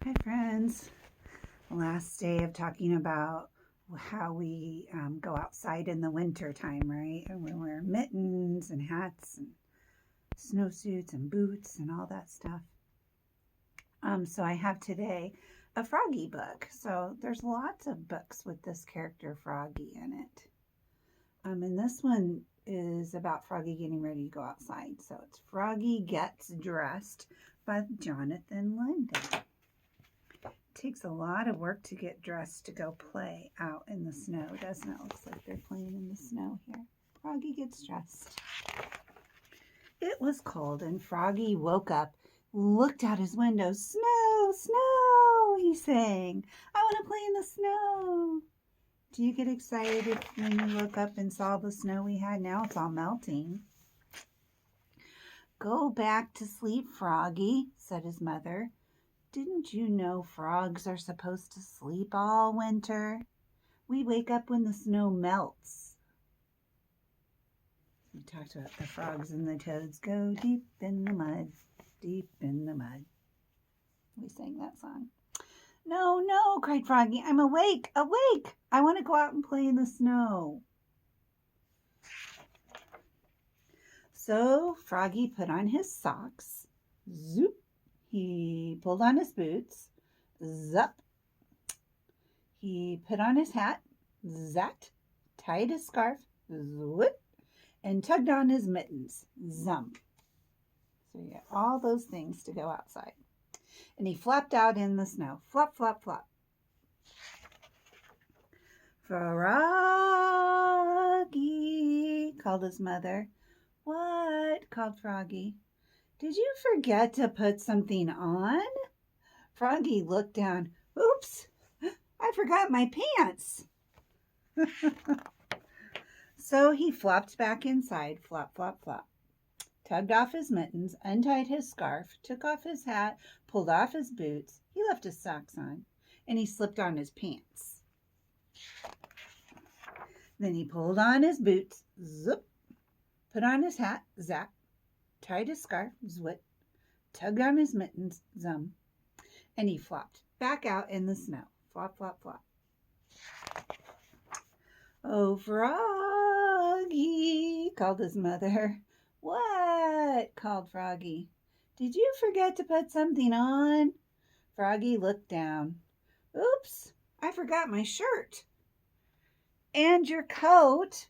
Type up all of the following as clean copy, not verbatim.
Hi, friends. Last day of talking about how we go outside in the winter time, right? And we wear mittens and hats and snowsuits and boots and all that stuff. So I have today a Froggy book. So there's lots of books with this character Froggy in it. And this one is about Froggy getting ready to go outside. So it's Froggy Gets Dressed by Jonathan London. Takes a lot of work to get dressed to go play out in the snow, doesn't it? Looks like they're playing in the snow here. Froggy gets dressed. It was cold and Froggy woke up, looked out his window. Snow, snow, he sang. I want to play in the snow. Do you get excited when you woke up and saw the snow we had? Now it's all melting. Go back to sleep, Froggy, said his mother. Didn't you know frogs are supposed to sleep all winter? We wake up when the snow melts. We talked about the frogs and the toads go deep in the mud, deep in the mud. We sang that song. No, no, cried Froggy. I'm awake, awake. I want to go out and play in the snow. So Froggy put on his socks. Zoop. He pulled on his boots, zup. He put on his hat, zat, tied his scarf, zwit, and tugged on his mittens, zum. So you got all those things to go outside. And he flopped out in the snow, flop, flop, flop. Froggy, called his mother. What? Called Froggy. Did you forget to put something on? Froggy looked down. Oops, I forgot my pants. So he flopped back inside, flop, flop, flop. Tugged off his mittens, untied his scarf, took off his hat, pulled off his boots. He left his socks on, and he slipped on his pants. Then he pulled on his boots, zip, put on his hat, zap, tied his scarf, zwit, tugged on his mittens, zum, and he flopped back out in the snow, flop, flop, flop. Oh, Froggy, called his mother. What? Called Froggy. Did you forget to put something on? Froggy looked down. Oops, I forgot my shirt. And your coat,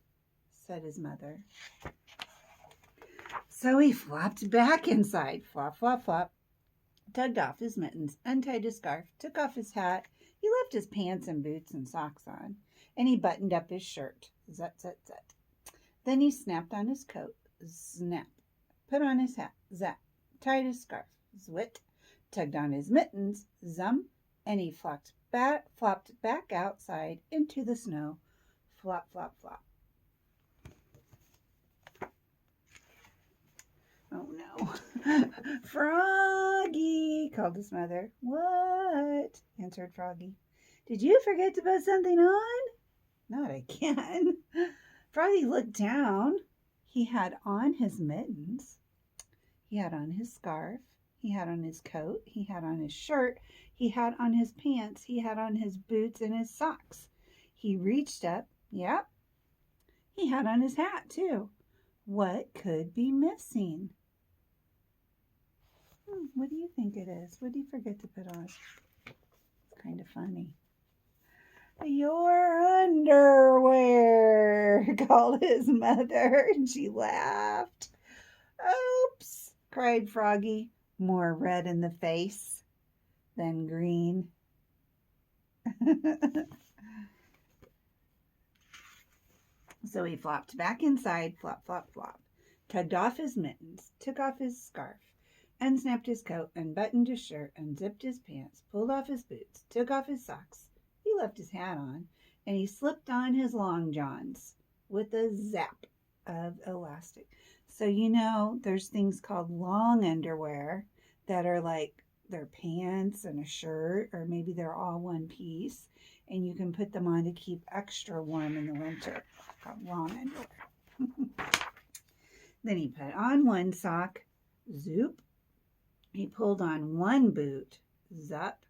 said his mother. So he flopped back inside, flop, flop, flop, tugged off his mittens, untied his scarf, took off his hat. He left his pants and boots and socks on, and he buttoned up his shirt, zut, zut, zut. Then he snapped on his coat, snap, put on his hat, zap, tied his scarf, zwit, tugged on his mittens, zum, and he flopped back outside into the snow, flop, flop, flop. Oh no. Froggy, called his mother. What? Answered Froggy. Did you forget to put something on? Not again. Froggy looked down. He had on his mittens. He had on his scarf. He had on his coat. He had on his shirt. He had on his pants. He had on his boots and his socks. He reached up. Yep. He had on his hat too. What could be missing? What do you think it is? What did you forget to put on? It's kind of funny. Your underwear, called his mother, and she laughed. Oops, cried Froggy, more red in the face than green. So he flopped back inside, flop, flop, flop, tugged off his mittens, took off his scarf, unsnapped his coat, unbuttoned his shirt, unzipped his pants, pulled off his boots, took off his socks. He left his hat on, and he slipped on his long johns with a zap of elastic. So you know there's things called long underwear that are like they're pants and a shirt, or maybe they're all one piece, and you can put them on to keep extra warm in the winter. Called long underwear. Then he put on one sock, zoop. He pulled on one boot, zup.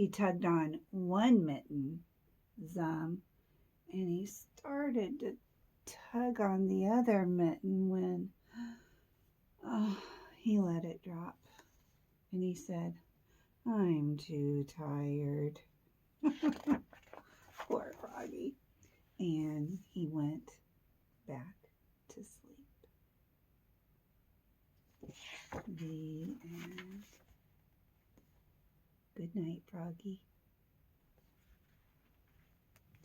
he tugged on one mitten, Zum, and he started to tug on the other mitten when he let it drop. And he said, I'm too tired. Poor Froggy. And he went back to sleep. The end. Good night, Froggy.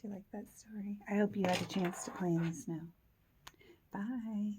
Do you like that story? I hope you had a chance to play in the snow. Bye.